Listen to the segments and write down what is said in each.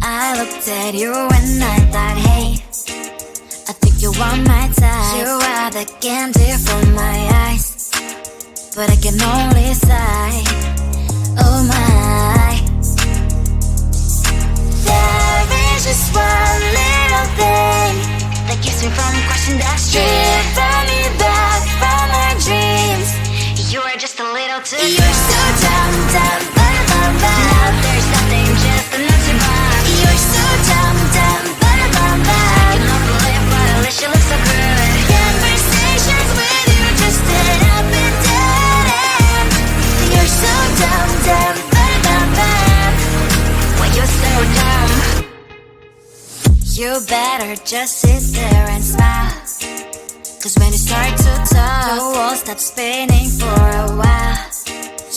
I looked at you and I thought, hey, I think you are my type. You are the candy from my eyes, but I can only sigh, oh my. There is just one little thing that keeps me from crossing that street, driving me back from my dreams. You are just a little too close. You're so dumb, dumb, ba-da-bum-bum. Now there's nothing, just enough to bomb. You're so dumb, dumb, ba-da-bum-bum. I cannot believe but at least you look so good. Conversations with you just end up in dead end. You're so dumb, dumb, ba-da-bum-bum. Why you're so dumb? You better just sit there and smile, cause when you start to talk, the world stops spinning for a while.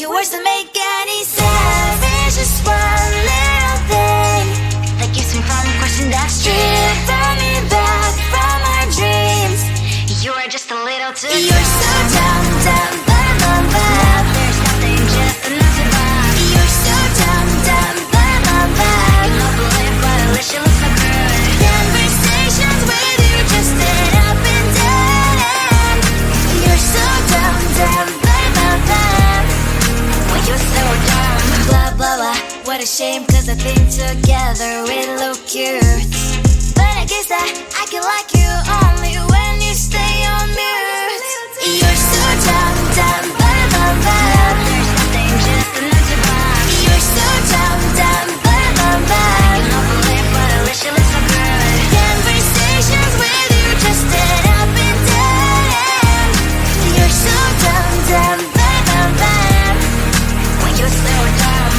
Your words don't make any sense. There's just one little thing that keeps me from crossing that street, driving me back from my dreams. You are just a little too close. You're so dumb, dumb, ba-da-bum-bum. Now there's nothing, just enough to bomb. You're so dumb, dumb, ba-da-bum-bum. I cannot believe but at least you look so good. Conversations with you just end up in dead end. You're so dumb, dumb, ba-da-bum-bum. Why you're so dumb? Blah, blah, blah. What a shame, cause I think together we look cute. But I guess that I can like you only when you stay on mute. You're so dumb, dumb, ba-da-bum-bum. There's nothing, just enough to bomb. You're so dumb, dumb, ba-da-bum-bum. I cannot believe but at least you look so good. Conversations with you just end up in dead end. You're so dumb, dumb, ba-da-bum-bum. Why you're so dumb?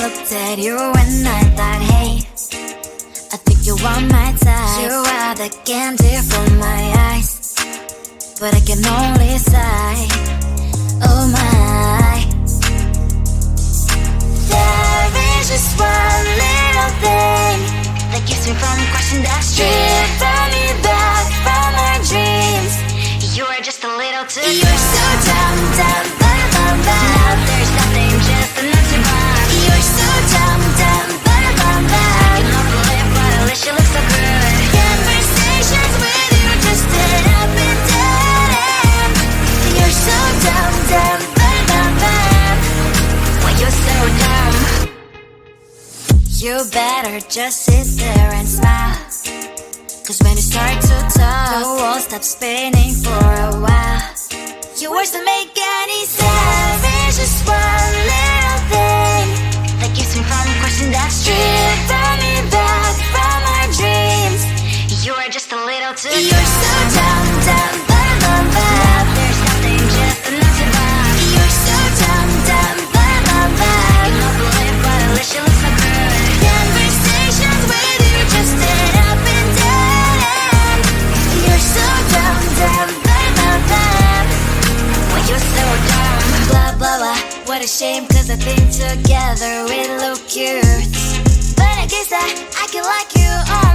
looked at you and I thought, hey, I think you are my type. You are the candy from my eyes, but I can only sigh, oh my. There is just one little thing that keeps me from crossing that street, driven me back from my dreams. You're just a little too good. You're so dumb, dumb, dumb, dumb, dumb. Now there's nothing, just an empty box. You're so dumb, dumb, dumb, dumb, dumb. I can help but live, but at least you look so good. Conversations with you just end up in dead end. You're so dumb, dumb, dumb, dumb, dumb. Why you're so dumb? You better just sit there and smile, 'cause when you start to talk, the world stops spinning for a while. Your words don't make any sense. There's just one little thing that keeps me from crossing that street, driven me back from my dreams. You are just a little too good. You're so dumb, dumb, dumb, dumb, dumb. Now there's nothing, just an empty box. You're so dumb, dumb, dumb, dumb, dumb. You know believe, but at least you look so good. Conversations with you just end up in dead end. You're so dumb, dumb, dumb, dumb, dumb. Why you're so dumb? Blah, blah, blah. What a shame, 'cause I think together we look cute. But I guess I can like you all